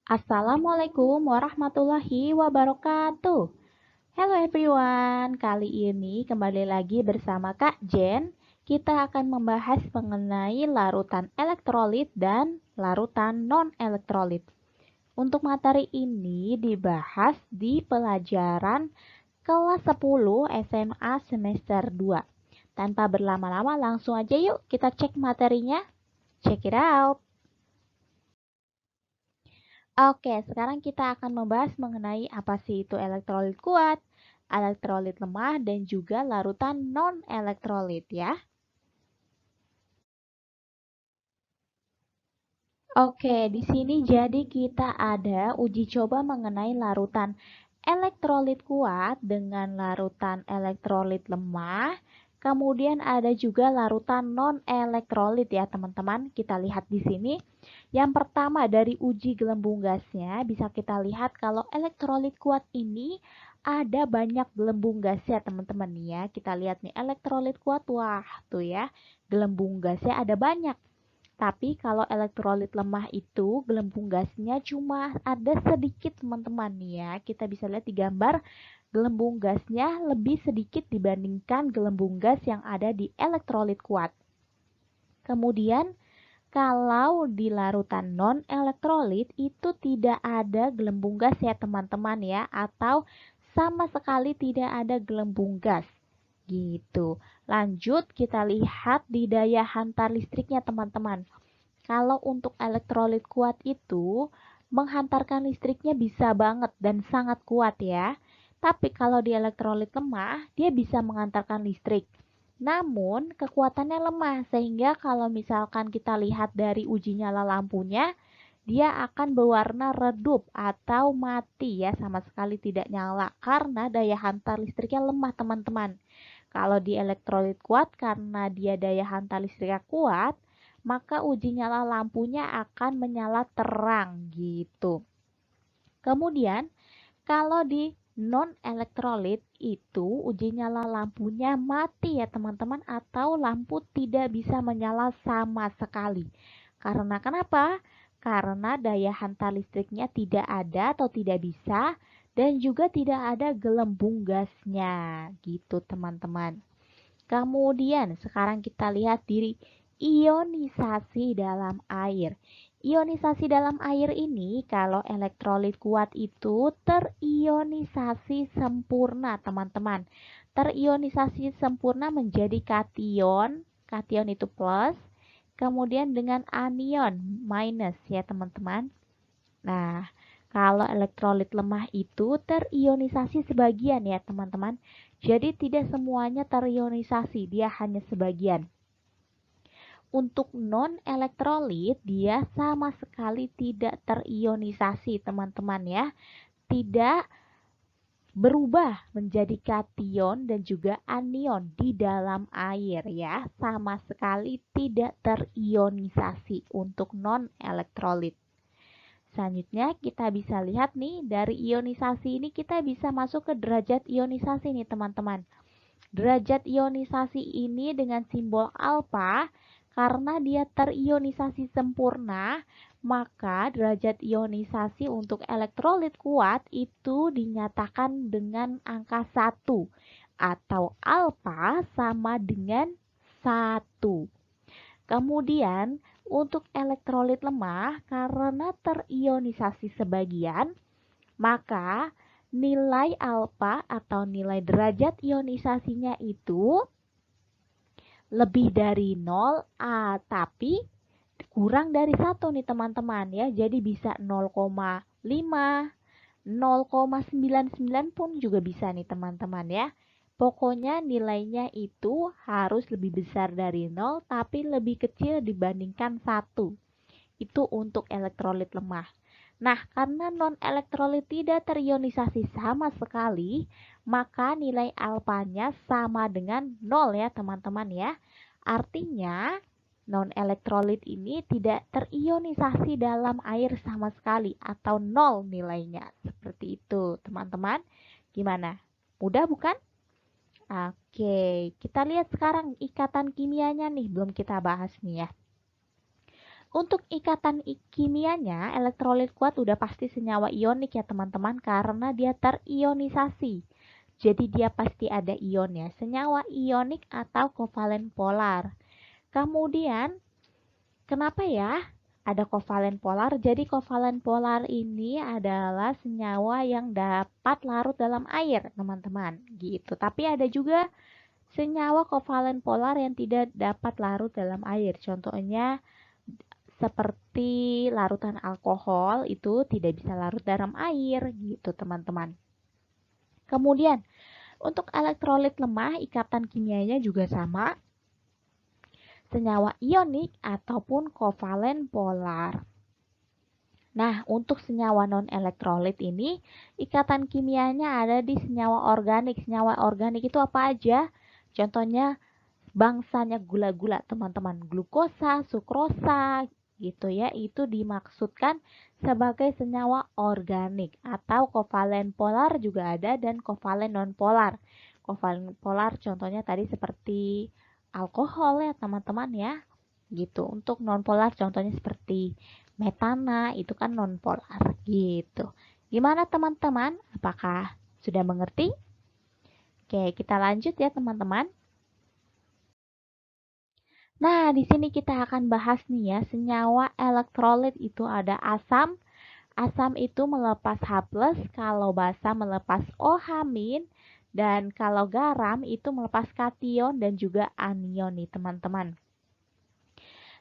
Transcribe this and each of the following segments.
Assalamualaikum warahmatullahi wabarakatuh. Hello everyone, kali ini kembali lagi bersama Kak Jen. Kita akan membahas mengenai larutan elektrolit dan larutan non-elektrolit. Untuk materi ini dibahas di pelajaran kelas 10 SMA semester 2. Tanpa berlama-lama langsung aja yuk kita cek materinya. Check it out. Oke, sekarang kita akan membahas mengenai apa sih itu elektrolit kuat, elektrolit lemah, dan juga larutan non-elektrolit ya. Oke, di sini jadi kita ada uji coba mengenai larutan elektrolit kuat dengan larutan elektrolit lemah. Kemudian ada juga larutan non-elektrolit ya teman-teman. Kita lihat di sini. Yang pertama dari uji gelembung gasnya bisa kita lihat kalau elektrolit kuat ini ada banyak gelembung gasnya teman-teman ya. Kita lihat nih elektrolit kuat, wah tuh ya gelembung gasnya ada banyak. Tapi kalau elektrolit lemah itu gelembung gasnya cuma ada sedikit teman-teman nih ya. Kita bisa lihat di gambar gelembung gasnya lebih sedikit dibandingkan gelembung gas yang ada di elektrolit kuat. Kemudian kalau di larutan non-elektrolit itu tidak ada gelembung gas ya teman-teman ya, atau sama sekali tidak ada gelembung gas. Gitu. Lanjut kita lihat di daya hantar listriknya teman-teman. Kalau untuk elektrolit kuat itu menghantarkan listriknya bisa banget dan sangat kuat ya. Tapi kalau di elektrolit lemah, dia bisa mengantarkan listrik. Namun kekuatannya lemah sehingga kalau misalkan kita lihat dari uji nyala lampunya, dia akan berwarna redup atau mati ya, sama sekali tidak nyala karena daya hantar listriknya lemah teman-teman. Kalau di elektrolit kuat karena dia daya hantar listriknya kuat, maka uji nyala lampunya akan menyala terang gitu. Kemudian kalau di non-elektrolit itu uji nyala lampunya mati ya teman-teman, atau lampu tidak bisa menyala sama sekali. Karena kenapa? Karena daya hantar listriknya tidak ada atau tidak bisa dan juga tidak ada gelembung gasnya gitu teman-teman. Kemudian sekarang kita lihat diri ionisasi dalam air. Ionisasi dalam air ini kalau elektrolit kuat itu terionisasi sempurna teman-teman. Terionisasi sempurna menjadi kation, kation itu plus, kemudian dengan anion minus ya teman-teman. Nah, kalau elektrolit lemah itu terionisasi sebagian ya teman-teman. Jadi tidak semuanya terionisasi, dia hanya sebagian. Untuk non-elektrolit dia sama sekali tidak terionisasi teman-teman ya. Tidak berubah menjadi kation dan juga anion di dalam air ya. Sama sekali tidak terionisasi untuk non-elektrolit. Selanjutnya kita bisa lihat nih dari ionisasi ini kita bisa masuk ke derajat ionisasi nih teman-teman. Derajat ionisasi ini dengan simbol alfa karena dia terionisasi sempurna, maka derajat ionisasi untuk elektrolit kuat itu dinyatakan dengan angka 1 atau alfa sama dengan 1. Kemudian untuk elektrolit lemah karena terionisasi sebagian, maka nilai alfa atau nilai derajat ionisasinya itu lebih dari 0, tapi kurang dari 1 nih teman-teman ya. Jadi bisa 0,5, 0,99 pun juga bisa nih teman-teman ya. Pokoknya nilainya itu harus lebih besar dari 0 tapi lebih kecil dibandingkan 1. Itu untuk elektrolit lemah. Nah, karena non-elektrolit tidak terionisasi sama sekali, maka nilai alfanya sama dengan 0 ya teman-teman ya. Artinya non-elektrolit ini tidak terionisasi dalam air sama sekali atau 0 nilainya. Seperti itu teman-teman. Gimana? Mudah bukan? Oke, kita lihat sekarang ikatan kimianya nih, belum kita bahas nih ya. Untuk ikatan kimianya, elektrolit kuat udah pasti senyawa ionik ya teman-teman, karena dia terionisasi. Jadi dia pasti ada ionnya, senyawa ionik atau kovalen polar. Kemudian, kenapa ya ada kovalen polar? Jadi kovalen polar ini adalah senyawa yang dapat larut dalam air, teman-teman. Gitu. Tapi ada juga senyawa kovalen polar yang tidak dapat larut dalam air. Contohnya seperti larutan alkohol itu tidak bisa larut dalam air gitu teman-teman. Kemudian untuk elektrolit lemah ikatan kimianya juga sama, senyawa ionik ataupun kovalen polar. Nah, untuk senyawa non-elektrolit ini ikatan kimianya ada di senyawa organik. Senyawa organik itu apa aja? Contohnya bangsanya gula-gula teman-teman, glukosa, sukrosa gitu ya, itu dimaksudkan sebagai senyawa organik. Atau kovalen polar juga ada dan kovalen non-polar. Kovalen polar contohnya tadi seperti alkohol ya teman-teman ya, gitu. Untuk non-polar contohnya seperti metana, itu kan non-polar gitu. Gimana teman-teman, apakah sudah mengerti? Oke, kita lanjut ya teman-teman. Nah, di sini kita akan bahas nih ya, senyawa elektrolit itu ada asam. Asam itu melepas H+, kalau basa melepas OH-, dan kalau garam itu melepas kation dan juga anion nih, teman-teman.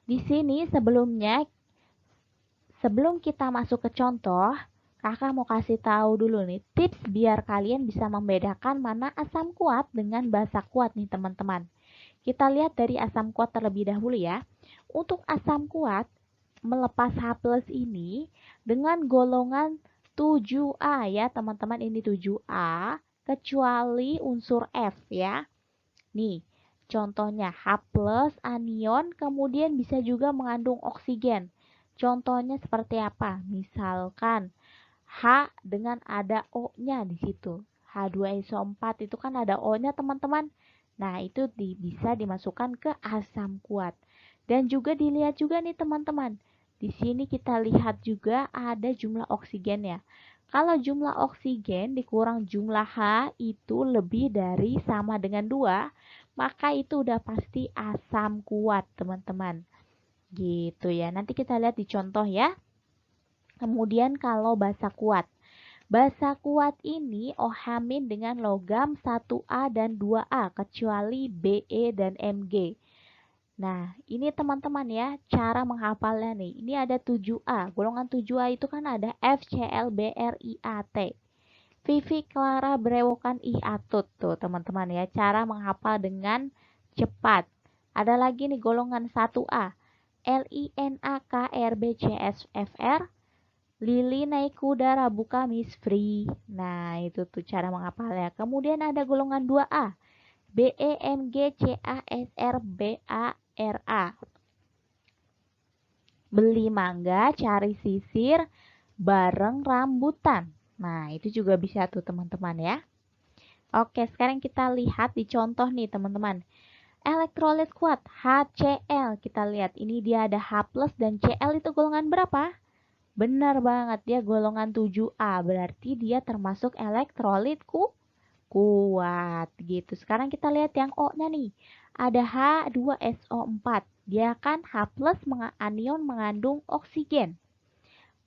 Di sini sebelum kita masuk ke contoh, Kakak mau kasih tahu dulu nih tips biar kalian bisa membedakan mana asam kuat dengan basa kuat nih, teman-teman. Kita lihat dari asam kuat terlebih dahulu ya. Untuk asam kuat melepas H+ ini dengan golongan 7A ya teman-teman, ini 7A kecuali unsur F ya. Nih, contohnya H+ anion kemudian bisa juga mengandung oksigen. Contohnya seperti apa? Misalkan H dengan ada O-nya di situ. H2SO4 itu kan ada O-nya teman-teman. Nah, itu bisa dimasukkan ke asam kuat. Dan juga dilihat juga nih teman-teman. Di sini kita lihat juga ada jumlah oksigen ya. Kalau jumlah oksigen dikurang jumlah H itu lebih dari sama dengan 2, maka itu udah pasti asam kuat teman-teman. Gitu ya. Nanti kita lihat di contoh ya. Kemudian kalau basa kuat. Basa kuat ini OH- dengan logam 1A dan 2A kecuali Be dan Mg. Nah, ini teman-teman ya, cara menghafalnya nih. Ini ada 7A. Golongan 7A itu kan ada FClBrIAt. Vivi Clara berewokan Atut tuh, teman-teman ya. Cara menghafal dengan cepat. Ada lagi nih golongan 1A. LINAKRBCSFR. Lili naik kuda Rabu Kamis free. Nah, itu tuh cara menghafalnya. Kemudian ada golongan 2A. BEMGCASRBARA. Beli mangga, cari sisir, bareng rambutan. Nah, itu juga bisa tuh teman-teman ya. Oke, sekarang kita lihat di contoh nih teman-teman. Elektrolit kuat HCl. Kita lihat ini dia ada H+ dan Cl itu golongan berapa? Benar banget, dia golongan 7A, berarti dia termasuk elektrolit kuat gitu. Sekarang kita lihat yang O-nya nih. Ada H2SO4. Dia kan H+ anion mengandung oksigen.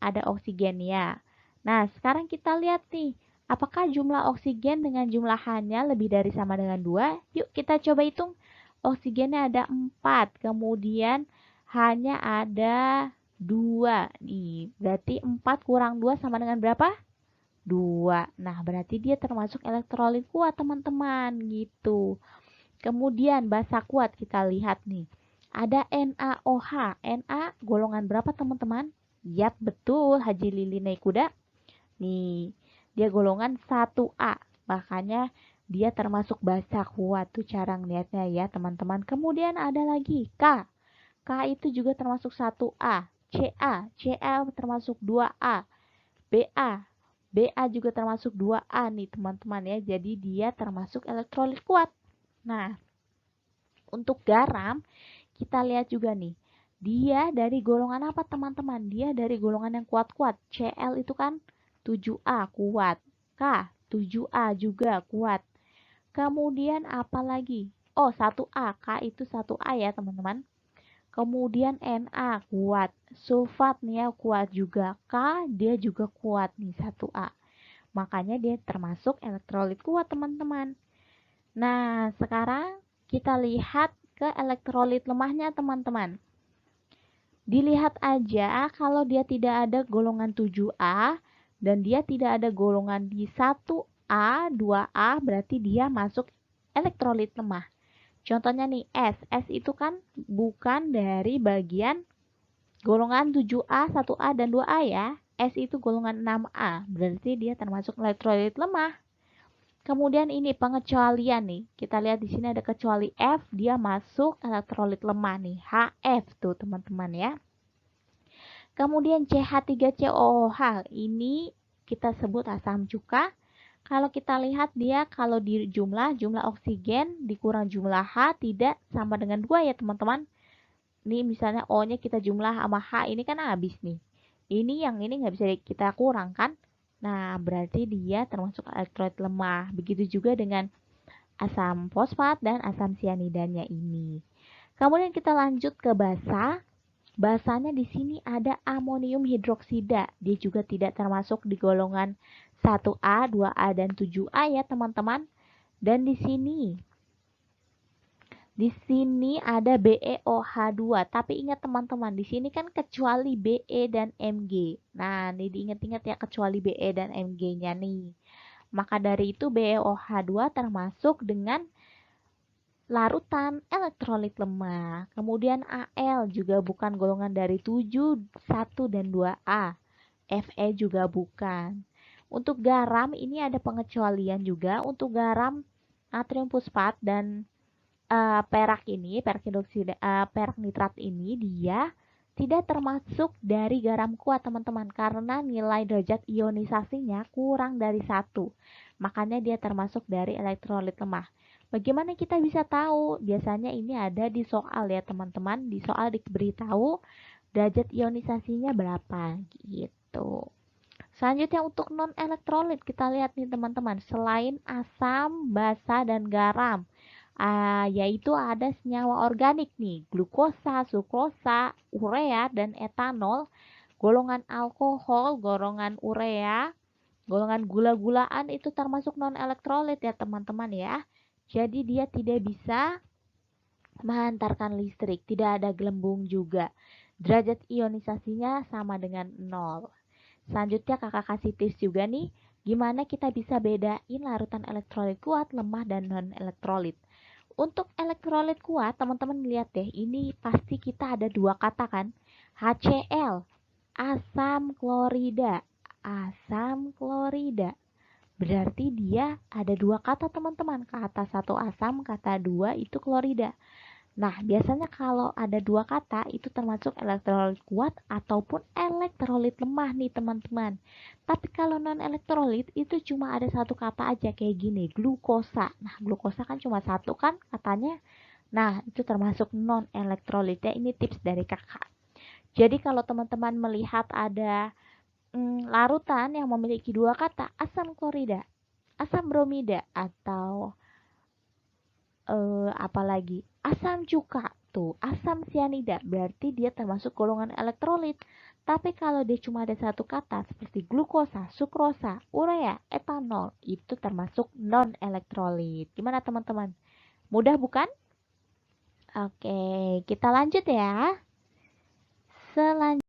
Ada oksigen ya. Nah, sekarang kita lihat nih. Apakah jumlah oksigen dengan jumlah H-nya lebih dari sama dengan 2? Yuk kita coba hitung. Oksigennya ada 4, kemudian H-nya ada 2 nih, berarti 4 kurang 2 sama dengan berapa? 2. Nah, berarti dia termasuk elektrolit kuat teman-teman gitu. Kemudian basa kuat kita lihat nih. Ada NaOH. Na golongan berapa teman-teman? Yap, betul, Haji Lili naik kuda. Nih, dia golongan 1A. Makanya dia termasuk basa kuat tuh cara ngeliatnya ya teman-teman. Kemudian ada lagi K. K itu juga termasuk 1A. Ca termasuk 2A. Ba juga termasuk 2A nih teman-teman ya. Jadi dia termasuk elektrolit kuat. Nah, untuk garam kita lihat juga nih. Dia dari golongan apa teman-teman? Dia dari golongan yang kuat-kuat. Cl itu kan 7A kuat. K 7A juga kuat. Kemudian apa lagi? Oh, 1A. K itu 1A ya teman-teman. Kemudian Na kuat. Sulfat nih ya kuat juga. K dia juga kuat nih 1A. Makanya dia termasuk elektrolit kuat teman-teman. Nah, sekarang kita lihat ke elektrolit lemahnya teman-teman. Dilihat aja kalau dia tidak ada golongan 7A dan dia tidak ada golongan di 1A, 2A berarti dia masuk elektrolit lemah. Contohnya nih S. S itu kan bukan dari bagian golongan 7A, 1A, dan 2A ya. S itu golongan 6A. Berarti dia termasuk elektrolit lemah. Kemudian ini pengecualian nih. Kita lihat di sini ada kecuali F, dia masuk elektrolit lemah nih. HF tuh teman-teman ya. Kemudian CH3COOH ini kita sebut asam cuka. Kalau kita lihat dia kalau di jumlah oksigen dikurang jumlah H tidak sama dengan 2 ya teman-teman. Ini misalnya O-nya kita jumlah sama H ini kan habis nih. Ini yang ini nggak bisa kita kurang kan. Nah, berarti dia termasuk elektrolit lemah. Begitu juga dengan asam fosfat dan asam sianidanya ini. Kemudian kita lanjut ke basa. Basanya di sini ada amonium hidroksida. Dia juga tidak termasuk di golongan 1A, 2A, dan 7A ya teman-teman. Dan di sini ada BeOH2, tapi ingat teman-teman, di sini kan kecuali Be dan Mg. Nah, ini diingat-ingat ya kecuali Be dan Mg-nya nih. Maka dari itu BeOH2 termasuk dengan larutan elektrolit lemah. Kemudian Al juga bukan golongan dari 7, 1 dan 2A. Fe juga bukan. Untuk garam ini ada pengecualian juga. Untuk garam natrium fosfat dan perak hidroksida, perak nitrat ini dia tidak termasuk dari garam kuat teman-teman karena nilai derajat ionisasinya kurang dari 1. Makanya dia termasuk dari elektrolit lemah. Bagaimana kita bisa tahu? Biasanya ini ada di soal ya teman-teman. Di soal diberitahu derajat ionisasinya berapa gitu. Selanjutnya untuk non elektrolit kita lihat nih teman-teman. Selain asam, basa, dan garam, yaitu ada senyawa organik nih, glukosa, sukrosa, urea, dan etanol, golongan alkohol, golongan urea, golongan gula-gulaan itu termasuk non-elektrolit ya teman-teman ya. Jadi dia tidak bisa menghantarkan listrik, tidak ada gelembung juga. Derajat ionisasinya sama dengan 0. Selanjutnya kakak kasih tips juga nih, gimana kita bisa bedain larutan elektrolit kuat, lemah, dan non-elektrolit. Untuk elektrolit kuat, teman-teman lihat deh, ini pasti kita ada dua kata kan? HCl, asam klorida. Asam klorida. Berarti dia ada dua kata teman-teman. Kata satu asam, kata dua itu klorida. Nah, biasanya kalau ada dua kata itu termasuk elektrolit kuat ataupun elektrolit lemah nih teman-teman. Tapi kalau non-elektrolit itu cuma ada satu kata aja kayak gini, glukosa. Nah, glukosa kan cuma satu kan katanya. Nah, itu termasuk non-elektrolit ya. Ini tips dari kakak. Jadi kalau teman-teman melihat ada larutan yang memiliki dua kata, asam klorida, asam bromida, atau apalagi asam cuka tuh, asam sianida, berarti dia termasuk golongan elektrolit. Tapi kalau dia cuma ada satu kata seperti glukosa, sukrosa, urea, etanol, itu termasuk non elektrolit. Gimana teman-teman? Mudah bukan? Oke, kita lanjut ya. Selanjutnya,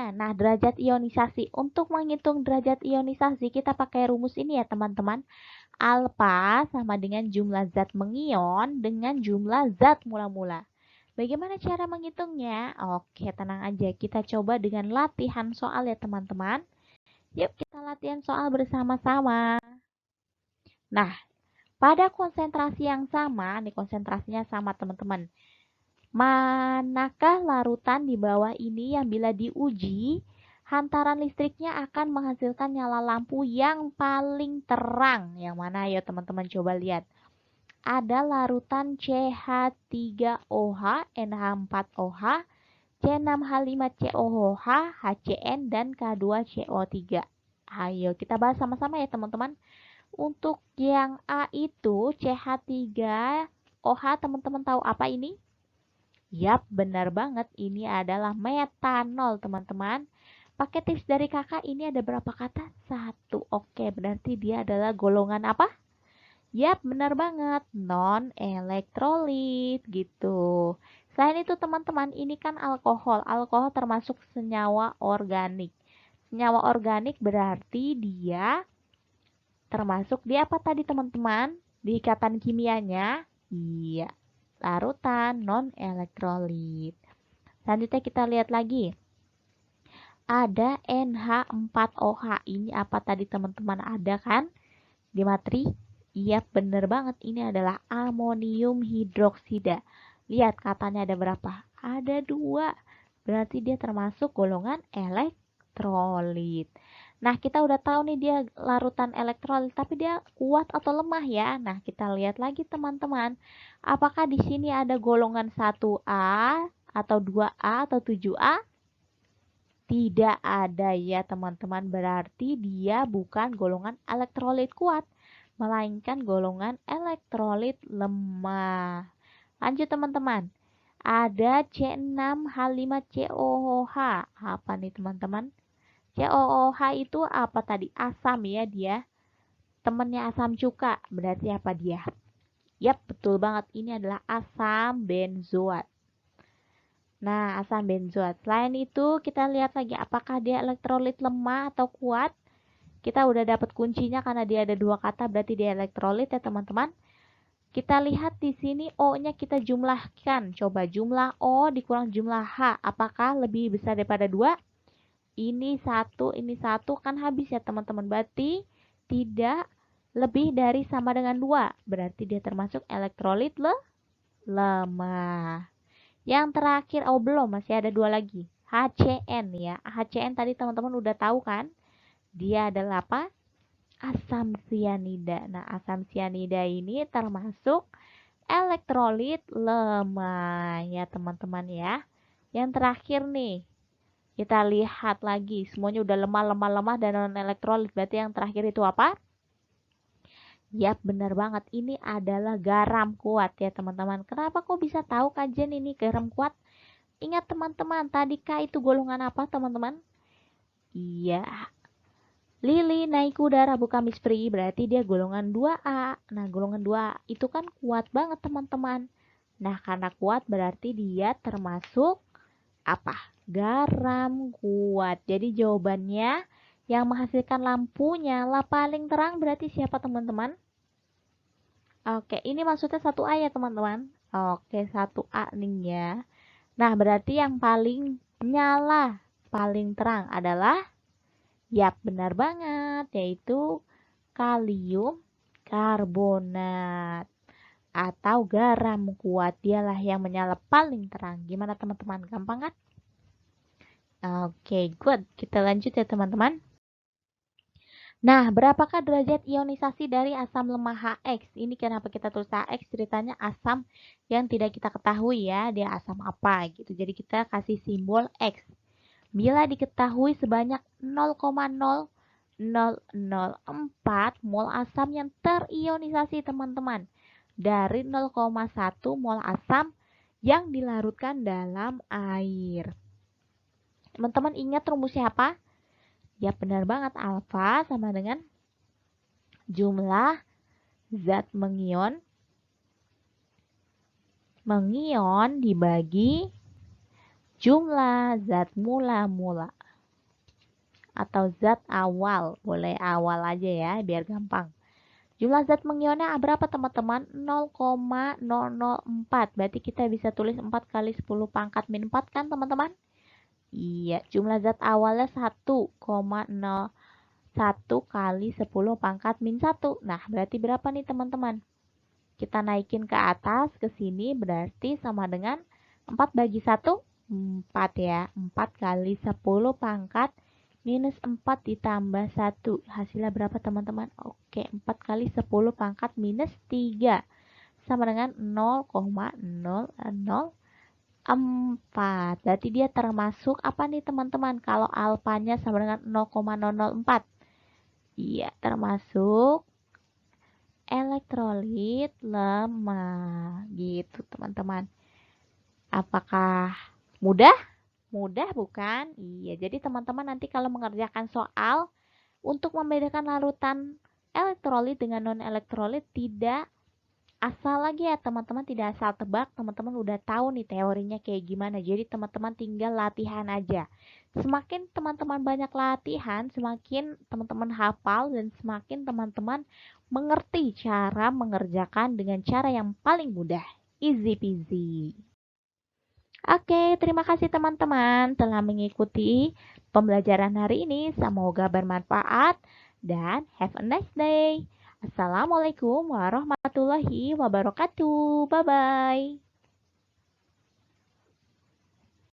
nah derajat ionisasi. Untuk menghitung derajat ionisasi kita pakai rumus ini ya teman-teman. Alfa sama dengan jumlah zat mengion dengan jumlah zat mula-mula. Bagaimana cara menghitungnya? Oke, tenang aja. Kita coba dengan latihan soal ya teman-teman. Yuk kita latihan soal bersama-sama. Nah, pada konsentrasi yang sama, nih konsentrasinya sama teman-teman. Manakah larutan di bawah ini yang bila diuji, hantaran listriknya akan menghasilkan nyala lampu yang paling terang? Yang mana? Ayo teman-teman coba lihat. ada larutan CH3OH, NH4OH, C6H5COOH, HCN, dan K2CO3. Ayo kita bahas sama-sama ya teman-teman. Untuk yang A itu CH3OH, teman-teman tahu apa ini? Yap, benar banget. Ini adalah metanol, teman-teman. Pakai tips dari kakak, ini ada berapa kata? 1. Oke, berarti dia adalah golongan apa? Yap, benar banget. Non-elektrolit gitu. Selain itu teman-teman, ini kan alkohol. Alkohol termasuk senyawa organik. Senyawa organik berarti dia termasuk di apa tadi teman-teman? Di ikatan kimianya? Iya, larutan non-elektrolit. Selanjutnya kita lihat lagi. Ada NH4OH. Ini apa tadi teman-teman? Ada kan di materi? Iya, bener banget. Ini adalah amonium hidroksida. Lihat katanya ada berapa? Ada 2. Berarti dia termasuk golongan elektrolit. Nah, kita udah tahu nih dia larutan elektrolit, tapi dia kuat atau lemah ya. Nah, kita lihat lagi teman-teman. Apakah di sini ada golongan 1A atau 2A atau 7A? Tidak ada ya teman-teman. Berarti dia bukan golongan elektrolit kuat, melainkan golongan elektrolit lemah. Lanjut teman-teman. Ada C6H5COOH. Apa nih teman-teman? COOH itu apa tadi? Asam ya dia. Temennya asam cuka. Berarti apa dia? Yap, betul banget. Ini adalah asam benzoat. Nah, asam benzoat. Selain itu, kita lihat lagi apakah dia elektrolit lemah atau kuat. Kita udah dapat kuncinya karena dia ada 2 kata, berarti dia elektrolit ya teman-teman. Kita lihat di sini O-nya kita jumlahkan. Coba jumlah O dikurang jumlah H. Apakah lebih besar daripada 2? Ini 1, ini 1 kan habis ya teman-teman. Berarti tidak lebih dari sama dengan 2. Berarti dia termasuk elektrolit lemah. Yang terakhir, oh belum, masih ada 2 lagi. HCN ya. HCN tadi teman-teman udah tahu kan? Dia adalah apa? Asam sianida. Nah, asam sianida ini termasuk elektrolit lemah ya teman-teman ya. Yang terakhir nih, kita lihat lagi. Semuanya udah lemah dan non-elektrolit. Berarti yang terakhir itu apa? Yap, benar banget. Ini adalah garam kuat ya teman-teman. Kenapa kok bisa tahu kajian ini garam kuat? Ingat teman-teman, tadi K itu golongan apa teman-teman? Iya, Lili naik udara buka Miss Pri, berarti dia golongan 2A. Nah, golongan 2A itu kan kuat banget teman-teman. Nah, karena kuat berarti dia termasuk apa? Garam kuat. Jadi jawabannya yang menghasilkan lampu nyala paling terang berarti siapa teman-teman? Oke, ini maksudnya 1A ya teman-teman. Oke, 1A nih ya. Nah, berarti yang paling nyala paling terang adalah, yap, benar banget, yaitu kalium karbonat atau garam kuat. Dialah yang menyala paling terang. Gimana teman-teman? Gampang kan? Oke, good. Kita lanjut ya teman-teman. Nah, berapakah derajat ionisasi dari asam lemah HX? Ini kenapa kita tulis HX? Ceritanya asam yang tidak kita ketahui ya, dia asam apa gitu. Jadi kita kasih simbol X. Bila diketahui sebanyak 0,0004 mol asam yang terionisasi teman-teman dari 0,1 mol asam yang dilarutkan dalam air. Teman-teman ingat rumusnya apa? Ya benar banget, alfa sama dengan jumlah zat mengion dibagi jumlah zat mula-mula atau zat awal. Boleh awal aja ya biar gampang. Jumlah zat mengionnya berapa teman-teman? 0,004. Berarti kita bisa tulis 4 kali 10 pangkat min 4 kan teman-teman? Iya, jumlah zat awalnya 1,01 kali 10 pangkat min 1. Nah, berarti berapa nih teman-teman? Kita naikin ke atas, ke sini berarti sama dengan 4 bagi 1, 4 ya. 4 kali 10 pangkat minus 4 ditambah 1. Hasilnya berapa teman-teman? Oke, 4 kali 10 pangkat minus 3. sama dengan 0,0004. Berarti dia termasuk apa nih teman-teman? Kalau alfanya sama dengan 0,004. Iya, termasuk elektrolit lemah. Gitu teman-teman. Apakah mudah? Mudah bukan? Iya, jadi teman-teman nanti kalau mengerjakan soal untuk membedakan larutan elektrolit dengan non-elektrolit tidak asal lagi ya teman-teman, tidak asal tebak, teman-teman udah tahu nih teorinya kayak gimana. Jadi teman-teman tinggal latihan aja. Semakin teman-teman banyak latihan, semakin teman-teman hafal dan semakin teman-teman mengerti cara mengerjakan dengan cara yang paling mudah. Easy peasy. Oke, terima kasih teman-teman telah mengikuti pembelajaran hari ini. Semoga bermanfaat dan have a nice day. Assalamualaikum warahmatullahi wabarakatuh. Bye-bye.